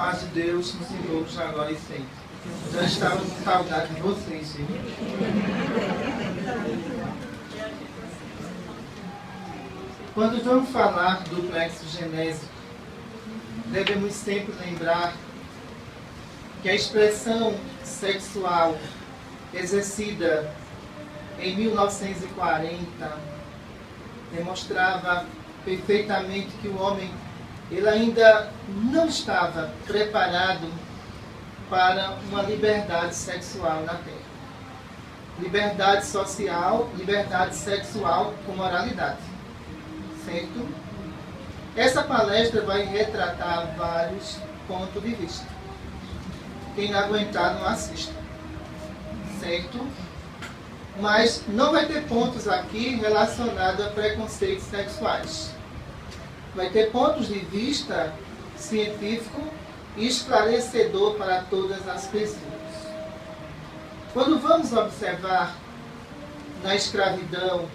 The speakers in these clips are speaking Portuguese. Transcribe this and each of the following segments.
paz de Deus nos envolve agora e sempre. Já estava com saudade de vocês, gente. Quando vamos falar do plexo genésico, devemos sempre lembrar que a expressão sexual exercida em 1940 demonstrava perfeitamente que o homem ele ainda não estava preparado para uma liberdade sexual na Terra. Liberdade social, liberdade sexual com moralidade. Certo? Essa palestra vai retratar vários pontos de vista. Quem não aguentar, não assista. Certo? Mas não vai ter pontos aqui relacionados a preconceitos sexuais. Vai ter pontos de vista científico e esclarecedor para todas as pessoas. Quando vamos observar na escravidão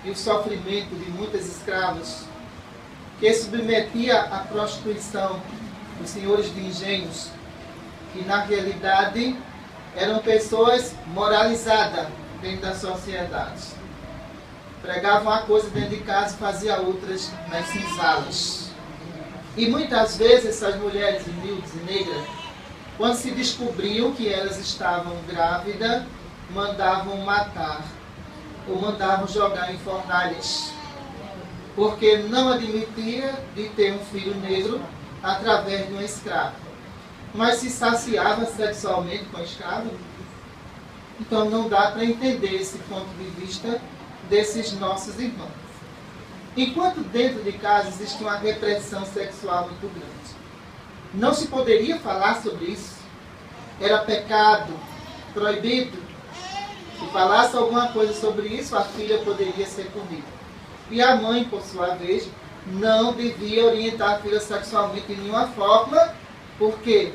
e o sofrimento de muitos escravos que submetia à prostituição os senhores de engenhos, que na realidade eram pessoas moralizadas dentro da sociedade. Pregavam uma coisa dentro de casa e faziam outras nas senzalas. E muitas vezes essas mulheres humildes e negras, quando se descobriam que elas estavam grávidas, mandavam matar ou mandavam jogar em fornalhas, porque não admitia de ter um filho negro através de um escravo. Mas se saciava sexualmente com o escravo. Então não dá para entender esse ponto de vista desses nossos irmãos. Enquanto dentro de casa existe uma repressão sexual muito grande, não se poderia falar sobre isso. Era pecado, proibido. Se falasse alguma coisa sobre isso, a filha poderia ser punida. E a mãe, por sua vez, não devia orientar a filha sexualmente de nenhuma forma, porque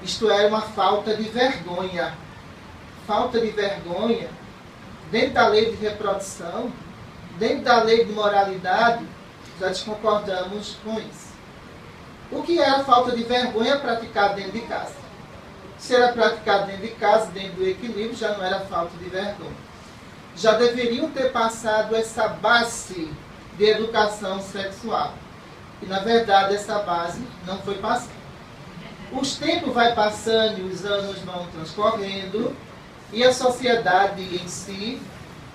isto era uma falta de vergonha. Falta de vergonha, dentro da lei de reprodução, dentro da lei de moralidade, já concordamos com isso. O que era falta de vergonha praticado dentro de casa? Se era praticado dentro de casa, dentro do equilíbrio, já não era falta de vergonha. Já deveriam ter passado essa base de educação sexual. E, na verdade, essa base não foi passada. Os tempos vão passando e os anos vão transcorrendo, e a sociedade em si,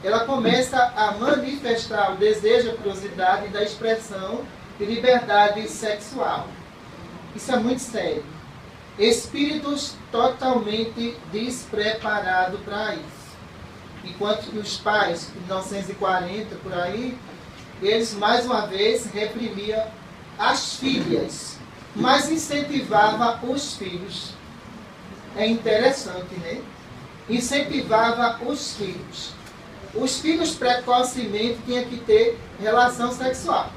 ela começa a manifestar o desejo, a curiosidade da expressão de liberdade sexual. Isso é muito sério. Espíritos totalmente despreparados para isso. Enquanto que os pais, em 1940, por aí, eles mais uma vez reprimiam as filhas, mas incentivavam os filhos. É interessante, né? Incentivava os filhos. Os filhos precocemente tinham que ter relação sexual.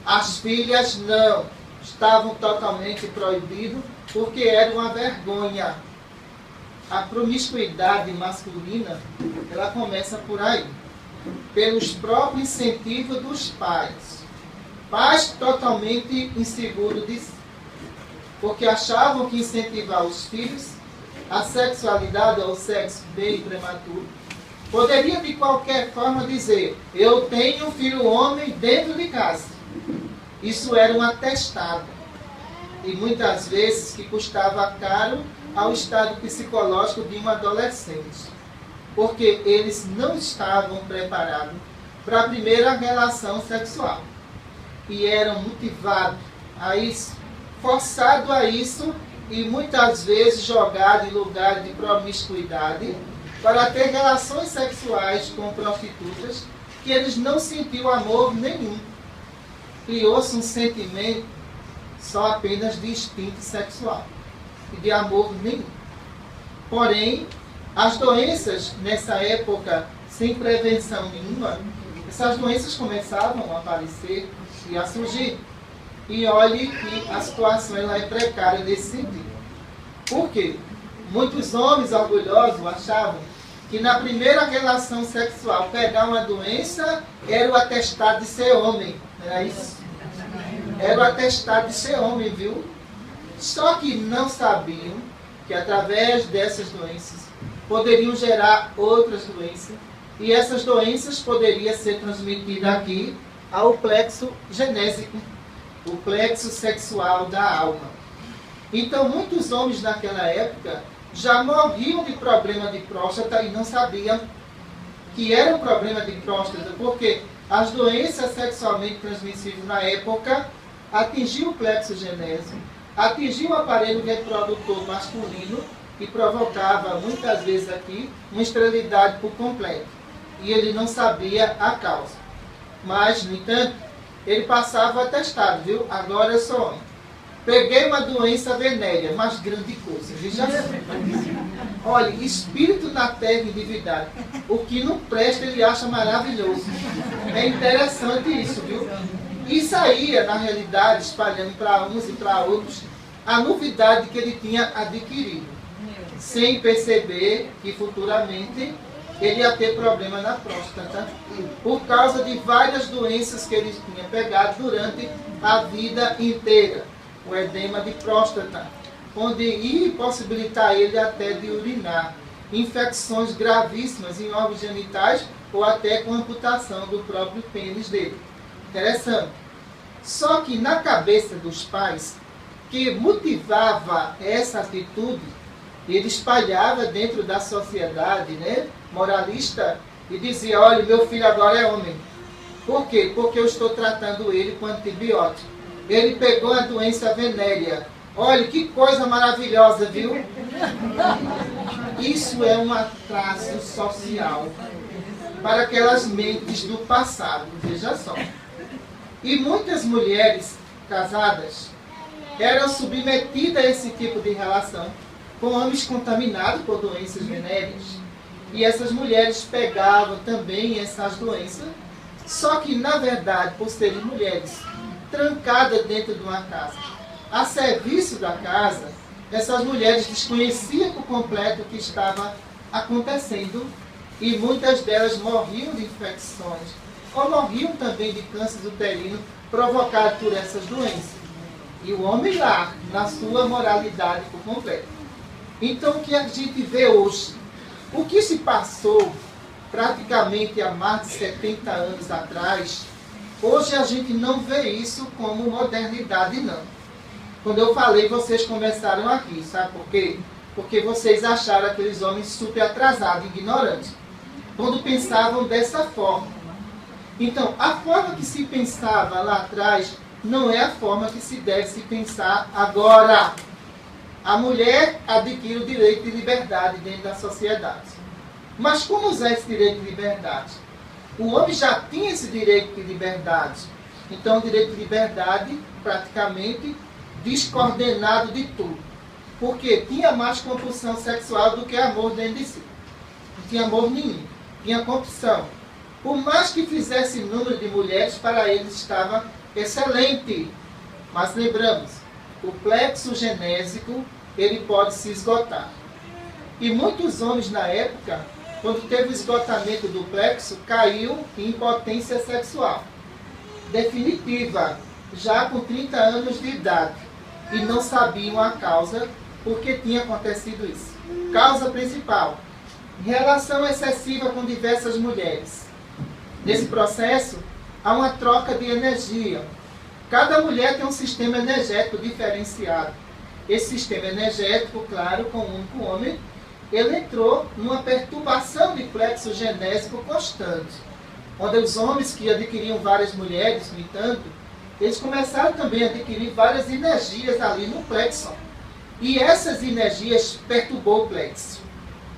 As filhas não. Estavam totalmente proibidos porque era uma vergonha. A promiscuidade masculina, ela começa por aí. Pelos próprios incentivos dos pais. Pais totalmente inseguros de si. Porque achavam que incentivar os filhos a sexualidade ou o sexo bem prematuro, poderia de qualquer forma dizer, eu tenho um filho homem dentro de casa. Isso era um atestado. E muitas vezes que custava caro ao estado psicológico de um adolescente. Porque eles não estavam preparados para a primeira relação sexual. E eram motivados a isso, forçados a isso, e muitas vezes jogados em lugares de promiscuidade para ter relações sexuais com prostitutas que eles não sentiam amor nenhum. Criou-se um sentimento só apenas de instinto sexual e de amor nenhum. Porém, as doenças nessa época, sem prevenção nenhuma, essas doenças começavam a aparecer e a surgir. E olhe que a situação ela é precária nesse sentido. Por quê? Muitos homens orgulhosos achavam que na primeira relação sexual pegar uma doença era o atestado de ser homem. Era isso? Era o atestado de ser homem, viu? Só que não sabiam que através dessas doenças poderiam gerar outras doenças, e essas doenças poderiam ser transmitidas aqui ao plexo genésico, o plexo sexual da alma. Então, muitos homens naquela época já morriam de problema de próstata e não sabiam que era um problema de próstata, porque as doenças sexualmente transmissíveis na época atingiam o plexo genésico, atingiam o aparelho reprodutor masculino e provocava, muitas vezes aqui, uma esterilidade por completo. E ele não sabia a causa. Mas, no entanto, ele passava atestado, viu? Agora eu sou homem. Peguei uma doença venérea, mas grande coisa. Já olha, espírito na terra e divindade. O que não presta, ele acha maravilhoso. É interessante isso, viu? E saía, na realidade, espalhando para uns e para outros a novidade que ele tinha adquirido, sem perceber que futuramente ele ia ter problema na próstata, por causa de várias doenças que ele tinha pegado durante a vida inteira. O edema de próstata, onde ia impossibilitar ele até de urinar, infecções gravíssimas em órgãos genitais ou até com amputação do próprio pênis dele. Interessante. Só que na cabeça dos pais, que motivava essa atitude, ele espalhava dentro da sociedade, né, moralista, e dizia: olha, meu filho agora é homem. Por quê? Porque eu estou tratando ele com antibiótico. Ele pegou a doença venérea. Olha, que coisa maravilhosa, viu? Isso é um atraso social para aquelas mentes do passado, veja só. E muitas mulheres casadas eram submetidas a esse tipo de relação com homens contaminados por doenças venéreas. E essas mulheres pegavam também essas doenças, só que, na verdade, por serem mulheres trancadas dentro de uma casa, a serviço da casa, essas mulheres desconheciam por completo o que estava acontecendo, e muitas delas morriam de infecções, ou morriam também de câncer uterino provocado por essas doenças. E o homem lá, na sua moralidade por completo. Então, o que a gente vê hoje? O que se passou praticamente há mais de 70 anos atrás, hoje a gente não vê isso como modernidade, não. Quando eu falei, vocês começaram a rir, sabe por quê? Porque vocês acharam aqueles homens super atrasados, ignorantes, quando pensavam dessa forma. Então, a forma que se pensava lá atrás não é a forma que se deve se pensar agora. A mulher adquire o direito de liberdade dentro da sociedade. Mas como usar esse direito de liberdade? O homem já tinha esse direito de liberdade. Então, o direito de liberdade, praticamente, descoordenado de tudo. Porque tinha mais compulsão sexual do que amor dentro de si. Não tinha amor nenhum. Tinha compulsão. Por mais que fizesse número de mulheres, para eles estava excelente. Mas lembramos, o plexo genésico, ele pode se esgotar. E muitos homens na época, quando teve o esgotamento do plexo, caiu em impotência sexual definitiva, já com 30 anos de idade, e não sabiam a causa por que tinha acontecido isso. Causa principal: relação excessiva com diversas mulheres. Nesse processo, há uma troca de energia. Cada mulher tem um sistema energético diferenciado. Esse sistema energético, claro, com o único homem, ele entrou numa perturbação de plexo genésico constante, onde os homens que adquiriam várias mulheres, no entanto, eles começaram também a adquirir várias energias ali no plexo. E essas energias perturbou o plexo.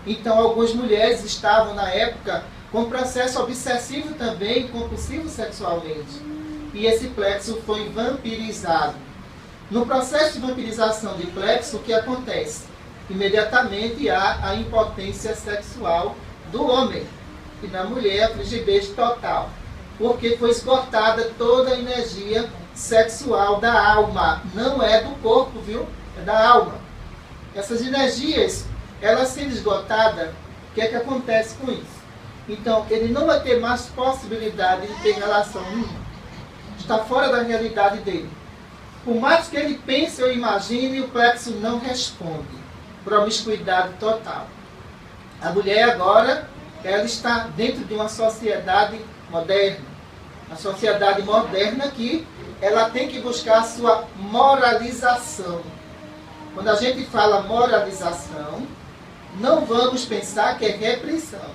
Então, algumas mulheres estavam, na época, com processo obsessivo também, compulsivo sexualmente. E esse plexo foi vampirizado. No processo de vampirização de plexo, o que acontece? Imediatamente há a impotência sexual do homem. E na mulher, a frigidez total. Porque foi esgotada toda a energia sexual da alma. Não é do corpo, viu? É da alma. Essas energias, elas sendo esgotadas, o que é que acontece com isso? Então, ele não vai ter mais possibilidade de ter relação nenhuma. Está fora da realidade dele. Por mais que ele pense ou imagine, o plexo não responde. Promiscuidade total. A mulher agora, ela está dentro de uma sociedade moderna. A sociedade moderna que ela tem que buscar a sua moralização. Quando a gente fala moralização, não vamos pensar que é repressão.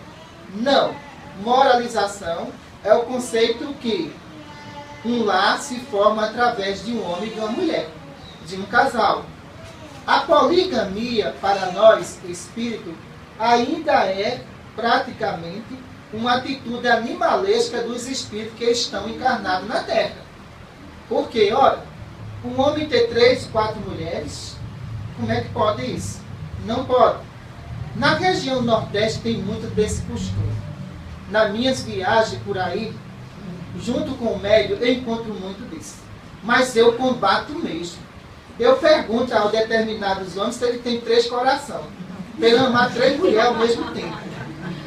Não. Moralização é o conceito que um lar se forma através de um homem e de uma mulher, de um casal. A poligamia, para nós, espírito, ainda é praticamente uma atitude animalesca dos espíritos que estão encarnados na Terra. Porque, olha, um homem ter 3, 4 mulheres, como é que pode isso? Não pode. Na região Nordeste tem muito desse costume. Nas minhas viagens por aí, junto com o médio, eu encontro muito disso. Mas eu combato mesmo. Eu pergunto a determinados homens se ele tem 3 corações. Para ele amar 3 mulheres ao mesmo tempo.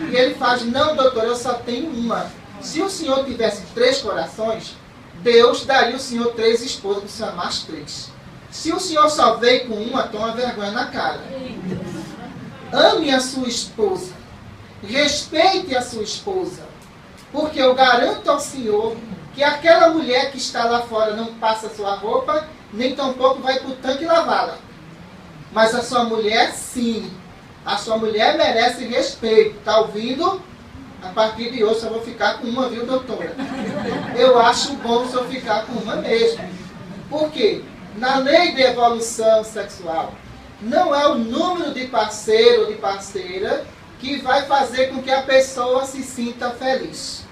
E ele faz, não, doutor, eu só tenho uma. Se o senhor tivesse 3 corações, Deus daria o senhor 3 esposas para o senhor amar as 3. Se o senhor só veio com uma, toma vergonha na cara. Ame a sua esposa. Respeite a sua esposa. Porque eu garanto ao senhor que aquela mulher que está lá fora não passa sua roupa, nem tampouco vai para o tanque lavá-la. Mas a sua mulher, sim. A sua mulher merece respeito. Está ouvindo? A partir de hoje eu vou ficar com uma, viu, doutora? Eu acho bom se eu ficar com uma mesmo. Por quê? Na lei de evolução sexual, não é o número de parceiro ou de parceira que vai fazer com que a pessoa se sinta feliz.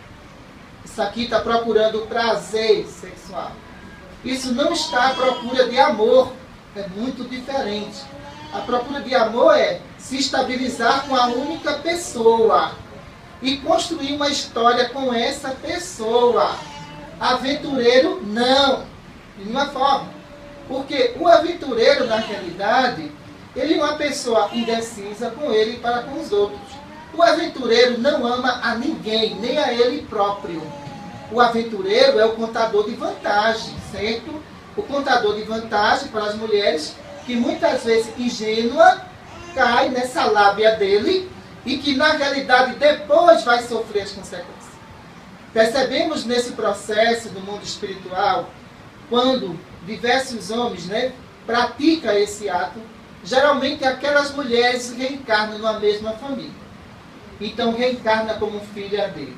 Isso aqui está procurando prazer sexual. Isso não está à procura de amor. É muito diferente. A procura de amor é se estabilizar com a única pessoa e construir uma história com essa pessoa. Aventureiro, não. De nenhuma forma. Porque o aventureiro, na realidade, ele é uma pessoa indecisa com ele e para com os outros. O aventureiro não ama a ninguém, nem a ele próprio. O aventureiro é o contador de vantagem, certo? O contador de vantagem para as mulheres, que muitas vezes ingênua, cai nessa lábia dele e que na realidade depois vai sofrer as consequências. Percebemos nesse processo do mundo espiritual, quando diversos homens praticam esse ato, geralmente aquelas mulheres reencarnam numa mesma família. Então reencarna como filha dele.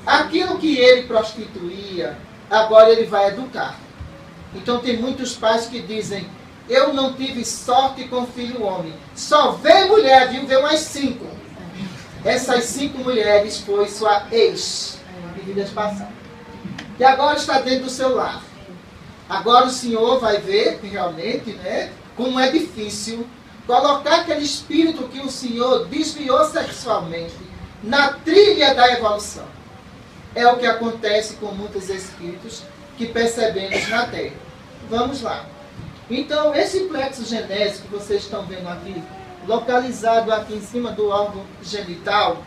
Aquilo que ele prostituía, agora ele vai educar. Então tem muitos pais que dizem, eu não tive sorte com filho homem. Só veio mulher, viu? Veio mais 5. Essas 5 mulheres foi sua ex, de vidas passadas. E agora está dentro do seu lar. Agora o senhor vai ver, realmente, como é difícil colocar aquele espírito que o senhor desviou sexualmente na trilha da evolução. É o que acontece com muitos espíritos que percebemos na Terra. Vamos lá. Então, esse plexo genésico que vocês estão vendo aqui, localizado aqui em cima do órgão genital,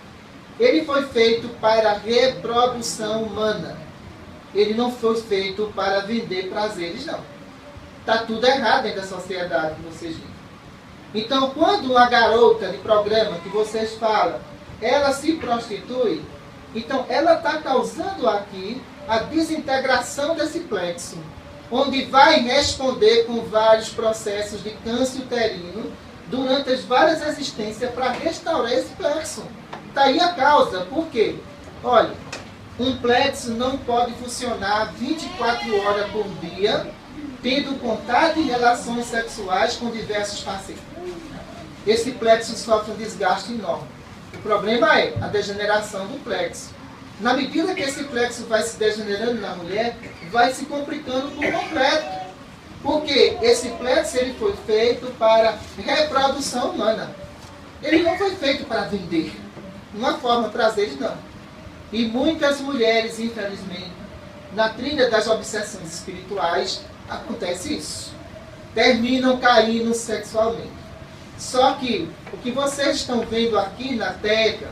ele foi feito para a reprodução humana. Ele não foi feito para vender prazeres, não. Está tudo errado dentro da sociedade que vocês veem. Então, quando uma garota de programa que vocês falam, ela se prostitui, então ela está causando aqui a desintegração desse plexo, onde vai responder com vários processos de câncer uterino durante as várias existências para restaurar esse plexo. Está aí a causa. Por quê? Olha, um plexo não pode funcionar 24 horas por dia, tendo contato e relações sexuais com diversos parceiros. Esse plexo sofre um desgaste enorme. O problema é a degeneração do plexo. Na medida que esse plexo vai se degenerando na mulher, vai se complicando por completo. Porque esse plexo ele foi feito para reprodução humana. Ele não foi feito para vender. Uma forma prazeres, não. E muitas mulheres, infelizmente, na trilha das obsessões espirituais, acontece isso. Terminam caindo sexualmente. Só que o que vocês estão vendo aqui na Terra,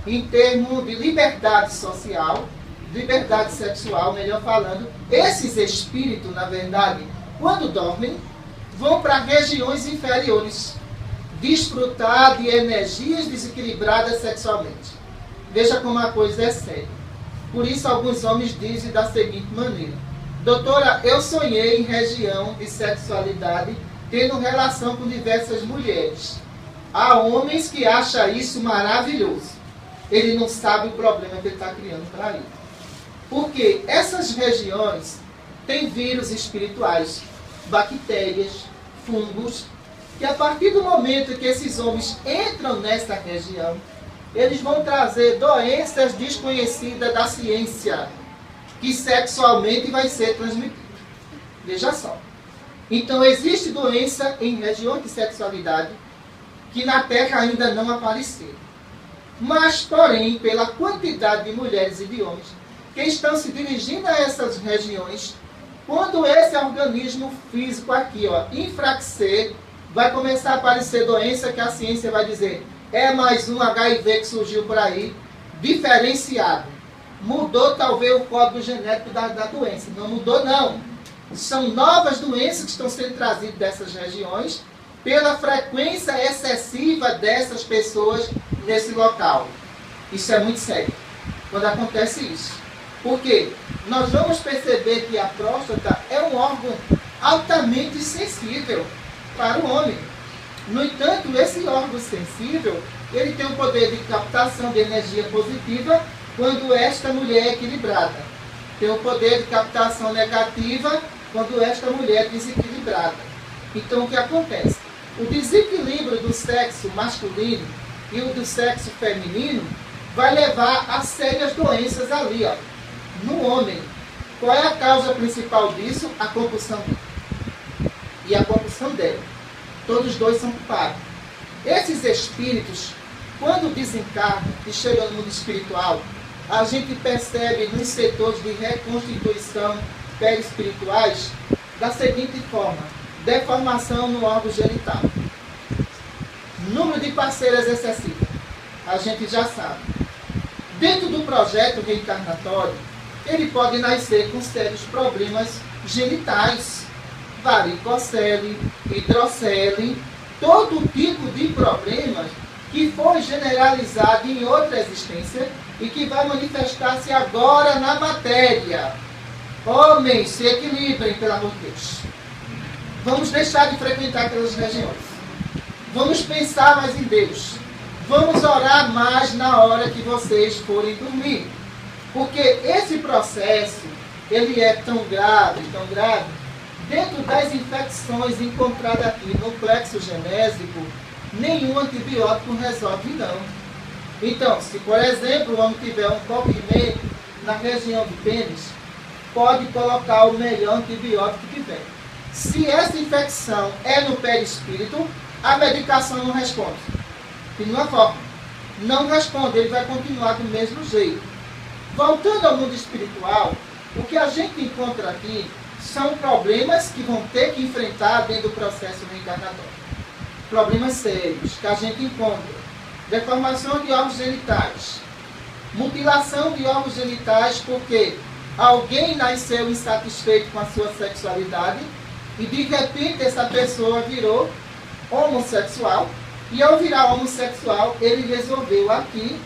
em termos de liberdade social, liberdade sexual, melhor falando, esses espíritos, na verdade, quando dormem, vão para regiões inferiores, desfrutar de energias desequilibradas sexualmente. Veja como a coisa é séria. Por isso, alguns homens dizem da seguinte maneira: doutora, eu sonhei em região de sexualidade tendo relação com diversas mulheres. Há homens que acham isso maravilhoso. Ele não sabe o problema que ele está criando para ele. Porque essas regiões têm vírus espirituais, bactérias, fungos, que a partir do momento que esses homens entram nessa região, eles vão trazer doenças desconhecidas da ciência, que sexualmente vai ser transmitida. Veja só. Então, existe doença em regiões de sexualidade que na Terra ainda não apareceram. Mas, porém, pela quantidade de mulheres e de homens que estão se dirigindo a essas regiões, quando esse organismo físico aqui, enfraquecer, vai começar a aparecer doença que a ciência vai dizer: é mais um HIV que surgiu por aí, diferenciado. Mudou talvez o código genético da doença. Não mudou, não. São novas doenças que estão sendo trazidas dessas regiões pela frequência excessiva dessas pessoas nesse local. Isso é muito sério quando acontece isso. Por quê? Nós vamos perceber que a próstata é um órgão altamente sensível para o homem. No entanto, esse órgão sensível, ele tem o poder de captação de energia positiva quando esta mulher é equilibrada. Tem o poder de captação negativa quando esta mulher é desequilibrada. Então, o que acontece? O desequilíbrio do sexo masculino e o do sexo feminino vai levar a sérias doenças ali, no homem. Qual é a causa principal disso? A compulsão dele. E a compulsão dela. Todos dois são culpados. Esses espíritos, quando desencarnam e chegam no mundo espiritual, a gente percebe nos setores de reconstituição perispirituais da seguinte forma: deformação no órgão genital, número de parceiras excessiva, a gente já sabe. Dentro do projeto reencarnatório, ele pode nascer com sérios problemas genitais, varicocele, hidrocele, todo tipo de problemas que foi generalizado em outra existência e que vai manifestar-se agora na matéria. Homens, se equilibrem, pelo amor de Deus. Vamos deixar de frequentar aquelas regiões. Vamos pensar mais em Deus. Vamos orar mais na hora que vocês forem dormir. Porque esse processo, ele é tão grave, dentro das infecções encontradas aqui no plexo genésico, nenhum antibiótico resolve, não. Então, se por exemplo o homem tiver um comprimento na região do pênis, pode colocar o melhor antibiótico que tiver. Se essa infecção é no perispírito, a medicação não responde. De nenhuma forma. Não responde, ele vai continuar do mesmo jeito. Voltando ao mundo espiritual, o que a gente encontra aqui são problemas que vão ter que enfrentar dentro do processo reencarnatório. Problemas sérios que a gente encontra. Deformação de órgãos genitais. Mutilação de órgãos genitais porque alguém nasceu insatisfeito com a sua sexualidade e de repente essa pessoa virou homossexual. E ao virar homossexual, ele resolveu aqui,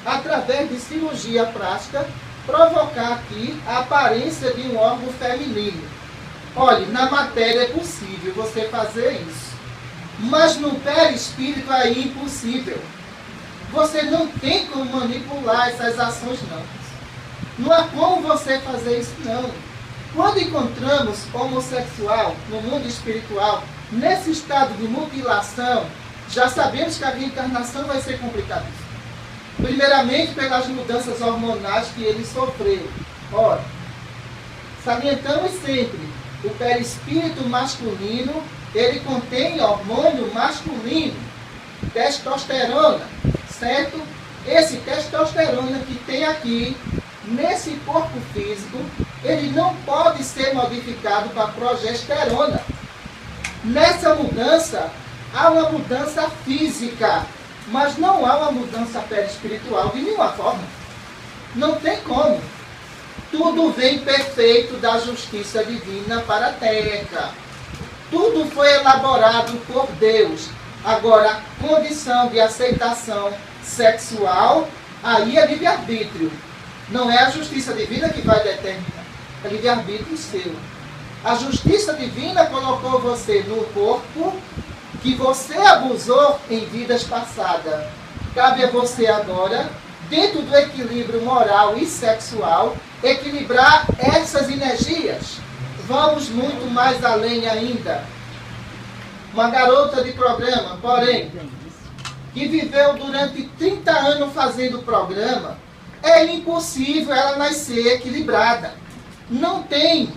através de cirurgia plástica, provocar aqui a aparência de um órgão feminino. Olha, na matéria é possível você fazer isso. Mas no perispírito é impossível. Você não tem como manipular essas ações, não. Não há como você fazer isso, não. Quando encontramos homossexual no mundo espiritual, nesse estado de mutilação, já sabemos que a reencarnação vai ser complicadíssima. Primeiramente, pelas mudanças hormonais que ele sofreu. Ora, salientamos sempre, o perispírito masculino, ele contém hormônio masculino, testosterona, certo? Esse testosterona que tem aqui, nesse corpo físico, ele não pode ser modificado para progesterona. Nessa mudança, há uma mudança física, mas não há uma mudança perispiritual de nenhuma forma. Não tem como. tudo vem perfeito da justiça divina para a terra. Tudo foi elaborado por Deus. Agora, a condição de aceitação sexual, aí é livre-arbítrio. Não é a justiça divina que vai determinar. É livre-arbítrio seu. A justiça divina colocou você no corpo que você abusou em vidas passadas. Cabe a você agora, dentro do equilíbrio moral e sexual, equilibrar essas energias. Vamos muito mais além ainda. Uma garota de programa, porém, que viveu durante 30 anos fazendo programa, é impossível ela nascer equilibrada. Não tem.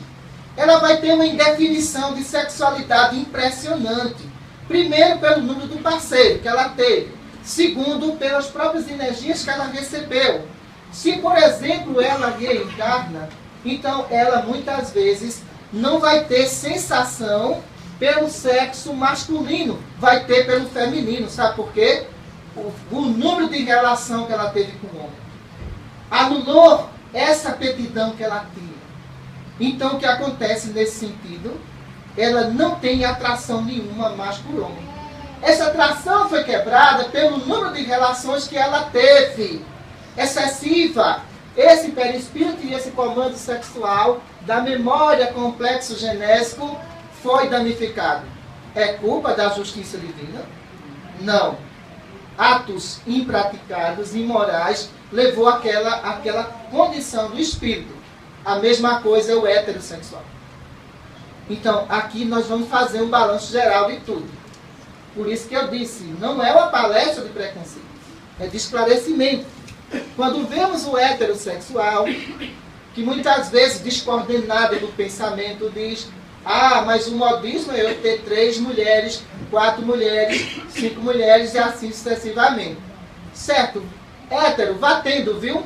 Ela vai ter uma indefinição de sexualidade impressionante. Primeiro, pelo número do parceiro que ela teve. Segundo, pelas próprias energias que ela recebeu. Se, por exemplo, ela reencarna, então ela muitas vezes não vai ter sensação pelo sexo masculino, vai ter pelo feminino. Sabe por quê? O número de relação que ela teve com o homem anulou essa aptidão que ela tinha. Então, o que acontece nesse sentido? Ela não tem atração nenhuma mais por homem. Essa atração foi quebrada pelo número de relações que ela teve. Excessiva. Esse perispírito e esse comando sexual da memória complexo genésico foi danificado. É culpa da justiça divina? Não. Atos impraticados, imorais, levou àquela condição do espírito. A mesma coisa é o heterossexual. Então, aqui nós vamos fazer um balanço geral de tudo. Por isso que eu disse, não é uma palestra de preconceito, é de esclarecimento. Quando vemos o heterossexual, que muitas vezes descoordenado do pensamento diz: ah, mas o modismo é eu ter 3 mulheres, 4 mulheres, 5 mulheres e assim sucessivamente. Certo? Hétero, vá tendo, viu?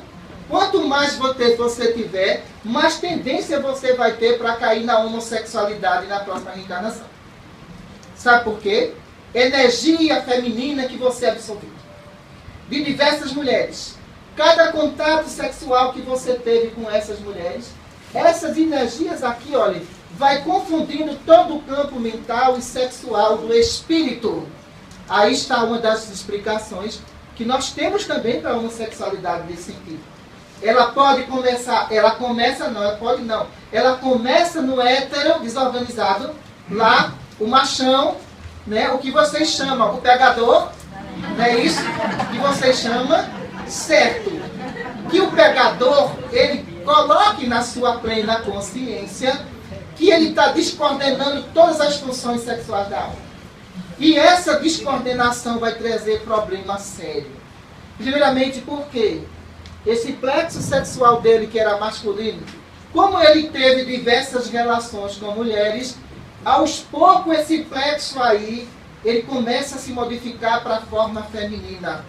Quanto mais você tiver, mais tendência você vai ter para cair na homossexualidade na próxima reencarnação. Sabe por quê? Energia feminina que você absorveu. De diversas mulheres. Cada contato sexual que você teve com essas mulheres, essas energias aqui, olha, vai confundindo todo o campo mental e sexual do espírito. Aí está uma das explicações que nós temos também para a homossexualidade nesse sentido. Ela pode começar, ela começa no hétero desorganizado, lá, o machão, né, o que vocês chamam, o pegador, não é isso? Que vocês chamam, certo? Que o pegador, ele coloque na sua plena consciência que ele está descoordenando todas as funções sexuais da alma. E essa descoordenação vai trazer problema sério. Primeiramente, por quê? Esse plexo sexual dele, que era masculino, como ele teve diversas relações com mulheres, aos poucos esse plexo aí, ele começa a se modificar para a forma feminina.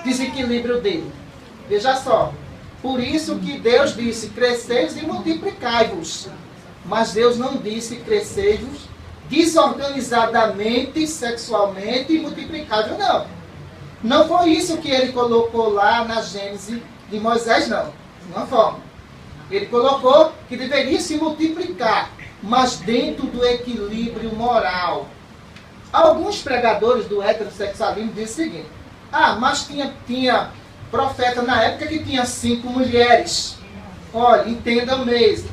Desequilíbrio dele. Veja só. Por isso que Deus disse, cresceis e multiplicai-vos. Mas Deus não disse cresceis desorganizadamente, sexualmente e multiplicai-vos, não. Não foi isso que ele colocou lá na Gênese de Moisés, não. De uma forma. Ele colocou que deveria se multiplicar, mas dentro do equilíbrio moral. Alguns pregadores do heterossexualismo dizem o seguinte: ah, mas tinha profeta na época que tinha 5 mulheres. Olha, entendam mesmo.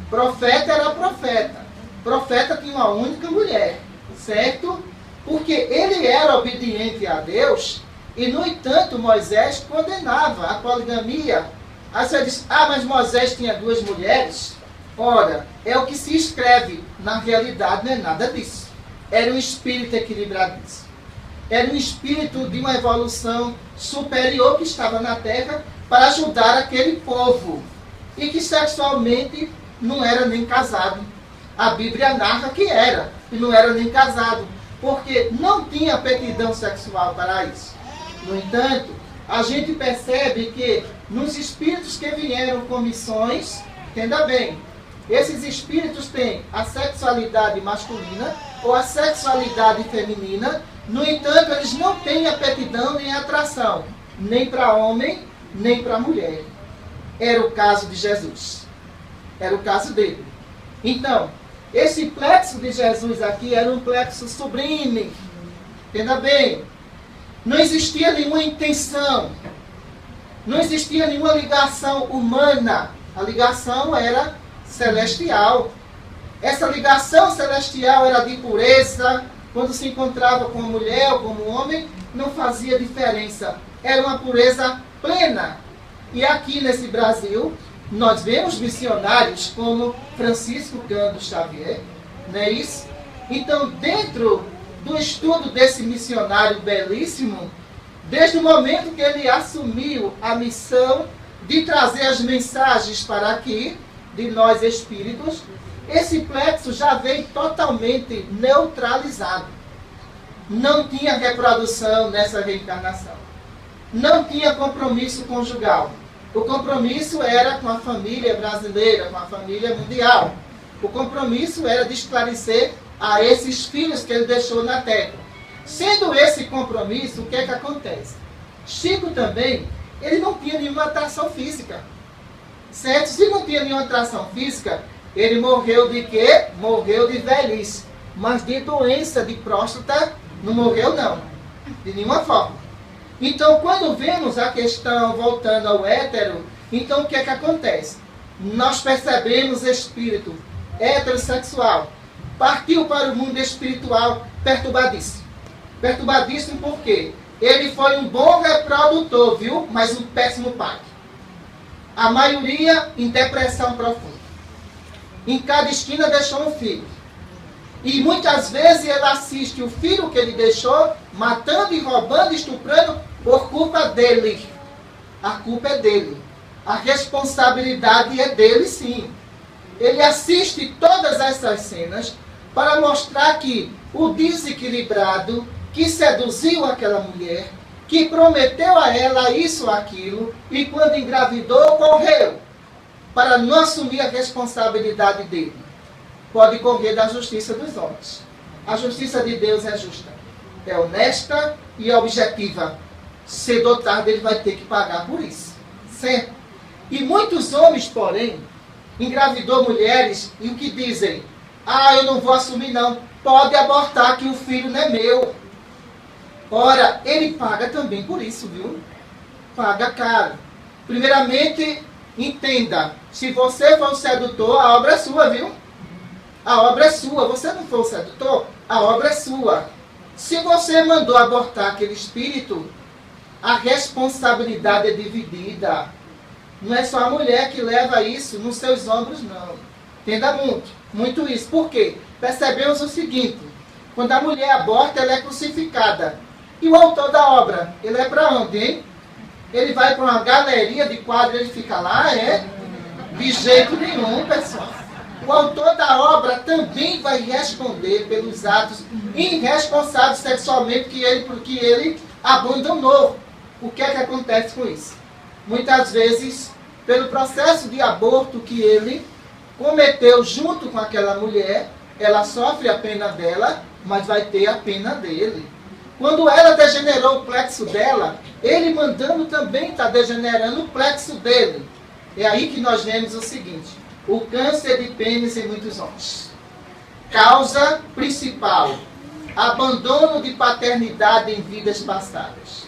Profeta era profeta. Profeta tinha uma única mulher, certo? Porque ele era obediente a Deus e, no entanto, Moisés condenava a poligamia. Aí você diz: ah, mas Moisés tinha 2 mulheres? Ora, é o que se escreve. Na realidade, não é nada disso. Era um espírito equilibradíssimo. Era um espírito de uma evolução superior que estava na Terra para ajudar aquele povo. E que sexualmente não era nem casado. A Bíblia narra que era, e não era nem casado, porque não tinha aptidão sexual para isso. No entanto, a gente percebe que nos espíritos que vieram com missões, entenda bem, esses espíritos têm a sexualidade masculina ou a sexualidade feminina. No entanto, eles não têm aptidão nem atração, nem para homem, nem para mulher. Era o caso de Jesus. Era o caso dele. Então, esse plexo de Jesus aqui era um plexo sublime. Entenda bem. Não existia nenhuma intenção. Não existia nenhuma ligação humana. A ligação era celestial. Essa ligação celestial era de pureza. Quando se encontrava com a mulher ou com o homem, não fazia diferença. Era uma pureza plena. E aqui nesse Brasil, nós vemos missionários como Francisco Cândido Xavier, não é isso? Então, dentro do estudo desse missionário belíssimo, desde o momento que ele assumiu a missão de trazer as mensagens para aqui, de nós espíritos, esse plexo já veio totalmente neutralizado. Não tinha reprodução nessa reencarnação. Não tinha compromisso conjugal. O compromisso era com a família brasileira, com a família mundial. O compromisso era de esclarecer a esses filhos que ele deixou na terra. Sendo esse compromisso, o que é que acontece? Chico também, ele não tinha nenhuma atração física. Certo? Se não tinha nenhuma atração física, ele morreu de quê? Morreu de velhice. Mas de doença de próstata, não morreu não. De nenhuma forma. Então, quando vemos a questão voltando ao hétero, então o que é que acontece? Nós percebemos espírito heterossexual. Partiu para o mundo espiritual perturbadíssimo. Perturbadíssimo por quê? Ele foi um bom reprodutor, viu? Mas um péssimo pai. A maioria em depressão profunda. Em cada esquina deixou um filho. E muitas vezes ele assiste o filho que ele deixou matando e roubando e estuprando por culpa dele. A culpa é dele. A responsabilidade é dele, sim. Ele assiste todas essas cenas para mostrar que o desequilibrado que seduziu aquela mulher, que prometeu a ela isso ou aquilo, e quando engravidou, correu para não assumir a responsabilidade dele. Pode correr da justiça dos homens. A justiça de Deus é justa. É honesta e objetiva. Cedo ou tarde ele vai ter que pagar por isso. Certo? E muitos homens, porém, engravidou mulheres e o que dizem? Ah, eu não vou assumir não. Pode abortar que o filho não é meu. Ora, ele paga também por isso, viu? Paga caro. Primeiramente, entenda. Se você for o sedutor, a obra é sua, viu? A obra é sua. Você não for o sedutor, a obra é sua. Se você mandou abortar aquele espírito, a responsabilidade é dividida. Não é só a mulher que leva isso nos seus ombros, não. Entenda muito isso. Por quê? Percebemos o seguinte. Quando a mulher aborta, ela é crucificada. E o autor da obra, ele é para onde, hein? Ele vai para uma galeria de quadros, ele fica lá, é? De jeito nenhum, pessoal. O autor da obra também vai responder pelos atos irresponsáveis sexualmente que ele abandonou. O que é que acontece com isso? Muitas vezes, pelo processo de aborto que ele cometeu junto com aquela mulher, ela sofre a pena dela, mas vai ter a pena dele. Quando ela degenerou o plexo dela, ele mandando também está degenerando o plexo dele. É aí que nós vemos o seguinte: o câncer de pênis em muitos homens. Causa principal: abandono de paternidade em vidas passadas.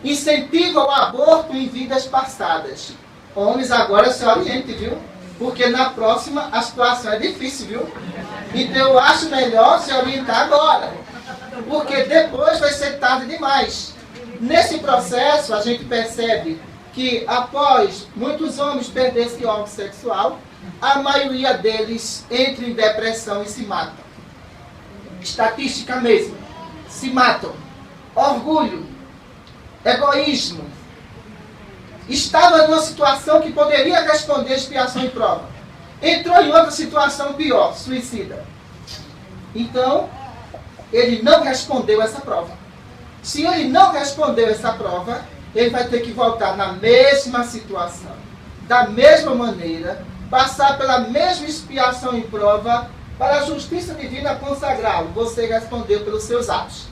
Incentiva o aborto em vidas passadas. Homens, agora se orientem, viu? Porque na próxima a situação é difícil, viu? Então eu acho melhor se orientar agora. Porque depois vai ser tarde demais. Nesse processo a gente percebe que após muitos homens perderem esse órgão sexual, a maioria deles entra em depressão e se matam. Estatística mesmo. Se matam. Orgulho. Egoísmo. Estava numa situação que poderia responder expiação e prova. Entrou em outra situação pior, suicida. Então, ele não respondeu essa prova. Se ele não respondeu essa prova, ele vai ter que voltar na mesma situação, da mesma maneira, passar pela mesma expiação e prova, para a justiça divina consagrá-lo. Você respondeu pelos seus atos.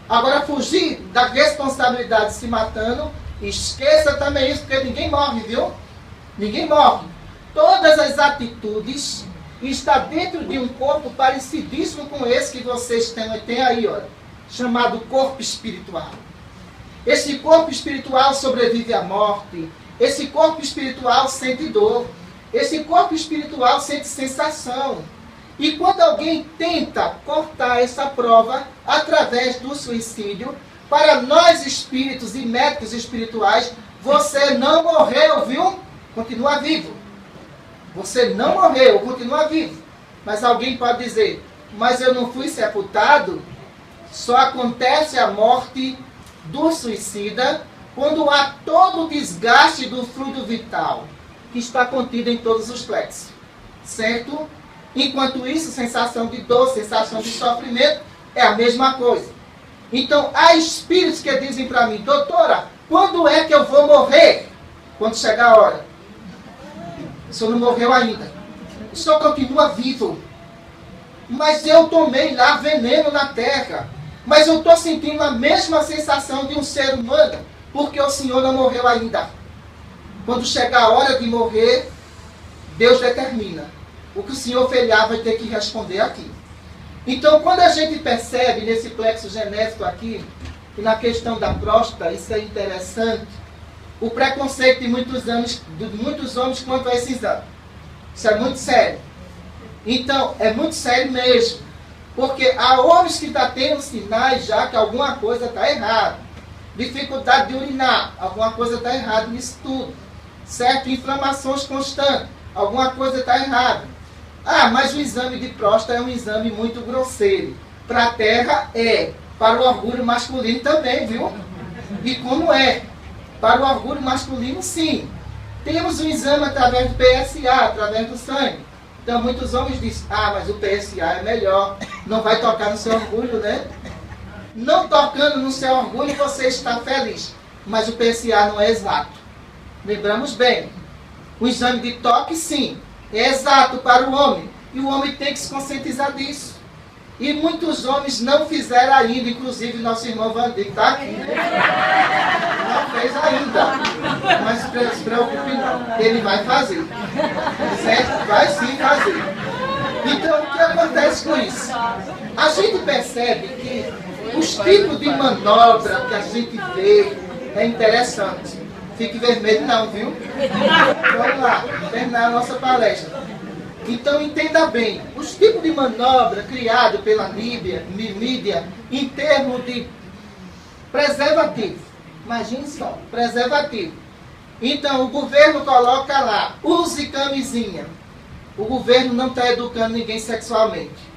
Agora, fugir da responsabilidade se matando, esqueça também isso, porque ninguém morre, viu? Ninguém morre. todas as atitudes e está dentro de um corpo parecidíssimo com esse que vocês têm aí, olha, chamado corpo espiritual. Esse corpo espiritual sobrevive à morte. Esse corpo espiritual sente dor. Esse corpo espiritual sente sensação. E quando alguém tenta cortar essa prova através do suicídio, para nós espíritos e médicos espirituais, você não morreu, viu? Continua vivo. Você não morreu, continua vivo. Mas alguém pode dizer, mas eu não fui sepultado? Só acontece a morte do suicida quando há todo o desgaste do fluido vital, que está contido em todos os plexos. Certo? Enquanto isso, sensação de dor, sensação de sofrimento, é a mesma coisa. Então, há espíritos que dizem para mim, doutora, quando é que eu vou morrer? Quando chegar a hora. O senhor não morreu ainda. O senhor continua vivo. Mas eu tomei lá veneno na terra. Mas eu estou sentindo a mesma sensação de um ser humano, porque o senhor não morreu ainda. Quando chegar a hora de morrer, Deus determina. O que o senhor feliar vai ter que responder aqui. Então, quando a gente percebe nesse plexo genésico aqui, e na questão da próstata, isso é interessante, o preconceito de muitos homens quanto a esse exame. Isso é muito sério. Então, é muito sério mesmo. Porque há homens que estão tendo sinais já que alguma coisa está errada. Dificuldade de urinar, alguma coisa está errada nisso tudo. Certo? Inflamações constantes, alguma coisa está errada. Ah, mas o exame de próstata é um exame muito grosseiro. Para a terra é. Para o orgulho masculino também, viu? E como é? Para o orgulho masculino, sim. Temos um exame através do PSA, através do sangue. Então, muitos homens dizem, ah, mas o PSA é melhor. Não vai tocar no seu orgulho, né? Não tocando no seu orgulho, você está feliz. Mas o PSA não é exato. Lembramos bem. O exame de toque, sim, é exato para o homem. E o homem tem que se conscientizar disso. E muitos homens não fizeram ainda, inclusive nosso irmão Vandir, que está aqui, né? Não fez ainda. Mas não se preocupe não, ele vai fazer. Certo? Vai sim fazer. Então, o que acontece com isso? A gente percebe que os tipos de manobra que a gente vê é interessante. Fique vermelho não, viu? Vamos lá, terminar a nossa palestra. Então, entenda bem, os tipos de manobra criados pela mídia em termos de preservativo. Imagine só, preservativo. Então, o governo coloca lá, use camisinha. O governo não está educando ninguém sexualmente.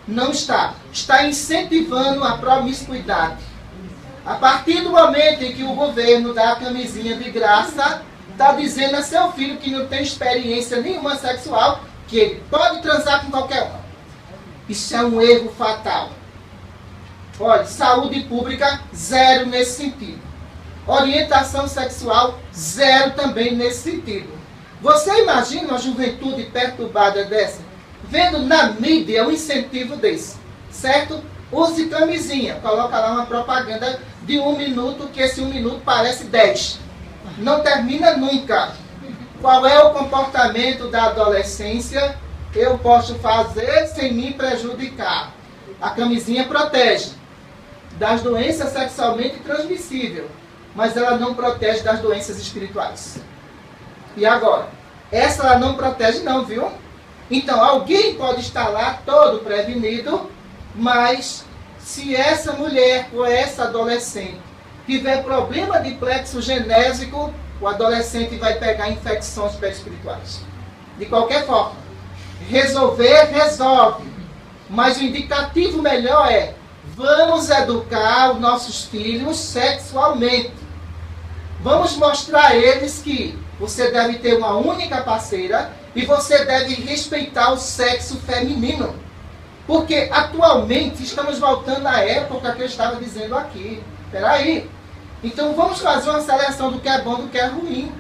Não está. Está incentivando a promiscuidade. A partir do momento em que o governo dá a camisinha de graça, está dizendo a seu filho que não tem experiência nenhuma sexual, que ele pode transar com qualquer um. Isso é um erro fatal. Olha, saúde pública, zero nesse sentido. Orientação sexual, zero também nesse sentido. Você imagina uma juventude perturbada dessa? Vendo na mídia um incentivo desse, certo? Use camisinha, coloca lá uma propaganda de 1 minuto, que esse 1 minuto parece 10. Não termina nunca. Qual é o comportamento da adolescência? Eu posso fazer sem me prejudicar. A camisinha protege das doenças sexualmente transmissíveis, mas ela não protege das doenças espirituais. E agora? Essa ela não protege não, viu? Então, alguém pode estar lá todo prevenido, mas se essa mulher ou essa adolescente tiver problema de plexo genésico, o adolescente vai pegar infecções perispirituais. De qualquer forma, resolver, resolve. Mas o indicativo melhor é, vamos educar os nossos filhos sexualmente. Vamos mostrar a eles que você deve ter uma única parceira e você deve respeitar o sexo feminino. Porque atualmente estamos voltando à época que eu estava dizendo aqui. Espera aí. Então vamos fazer uma seleção do que é bom e do que é ruim.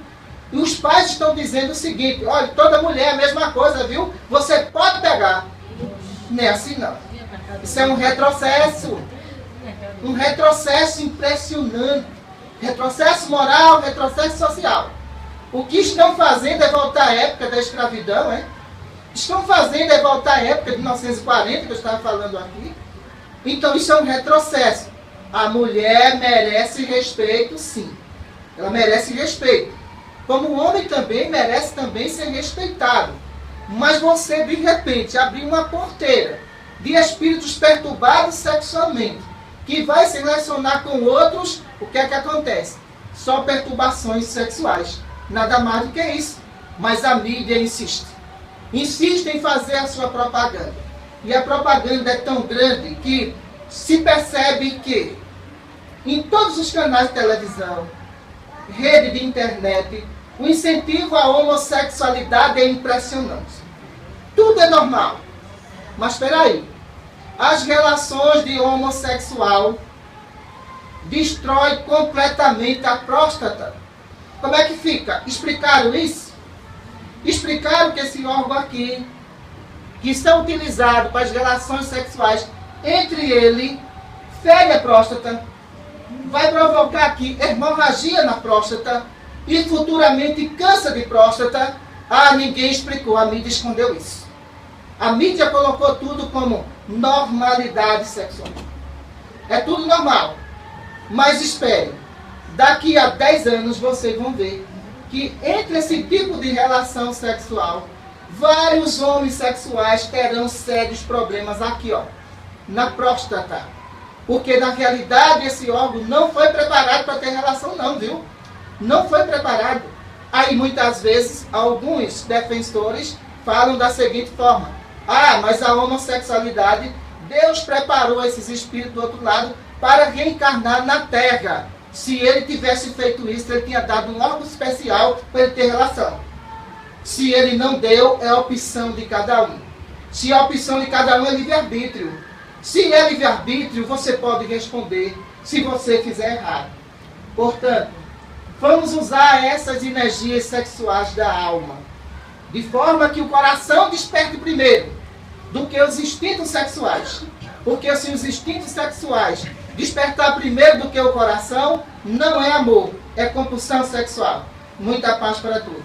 E os pais estão dizendo o seguinte, olha, toda mulher é a mesma coisa, viu? Você pode pegar. Não é assim não. Isso é um retrocesso. Um retrocesso impressionante. Retrocesso moral, retrocesso social. O que estão fazendo é voltar à época da escravidão, é? Estão fazendo é voltar à época de 1940, que eu estava falando aqui. Então isso é um retrocesso. A mulher merece respeito, sim. Ela merece respeito. Como o homem também merece também ser respeitado. Mas você, de repente, abrir uma porteira de espíritos perturbados sexualmente, que vai se relacionar com outros, o que é que acontece? Só perturbações sexuais. Nada mais do que isso. Mas a mídia insiste. Insiste em fazer a sua propaganda. E a propaganda é tão grande que se percebe que em todos os canais de televisão, rede de internet, o incentivo à homossexualidade é impressionante. Tudo é normal. Mas espera aí. As relações de homossexual destrói completamente a próstata. Como é que fica? Explicaram isso? Explicaram que esse órgão aqui, que são utilizados para as relações sexuais entre ele, fere a próstata, vai provocar aqui hemorragia na próstata e futuramente câncer de próstata. Ah, ninguém explicou, a mídia escondeu isso. A mídia colocou tudo como normalidade sexual. É tudo normal. Mas espere, daqui a 10 anos vocês vão ver que entre esse tipo de relação sexual, vários homens sexuais terão sérios problemas aqui, ó, na próstata. Porque na realidade esse órgão não foi preparado para ter relação não, viu? Não foi preparado. Aí muitas vezes alguns defensores falam da seguinte forma: ah, mas a homossexualidade, Deus preparou esses espíritos do outro lado para reencarnar na Terra. Se ele tivesse feito isso, ele tinha dado um órgão especial para ele ter relação. Se ele não deu, é a opção de cada um. Se a opção de cada um é livre-arbítrio. Se é livre-arbítrio, você pode responder se você fizer errado. Portanto, vamos usar essas energias sexuais da alma, de forma que o coração desperte primeiro do que os instintos sexuais. Porque se os instintos sexuais despertar primeiro do que o coração, não é amor, é compulsão sexual. Muita paz para todos.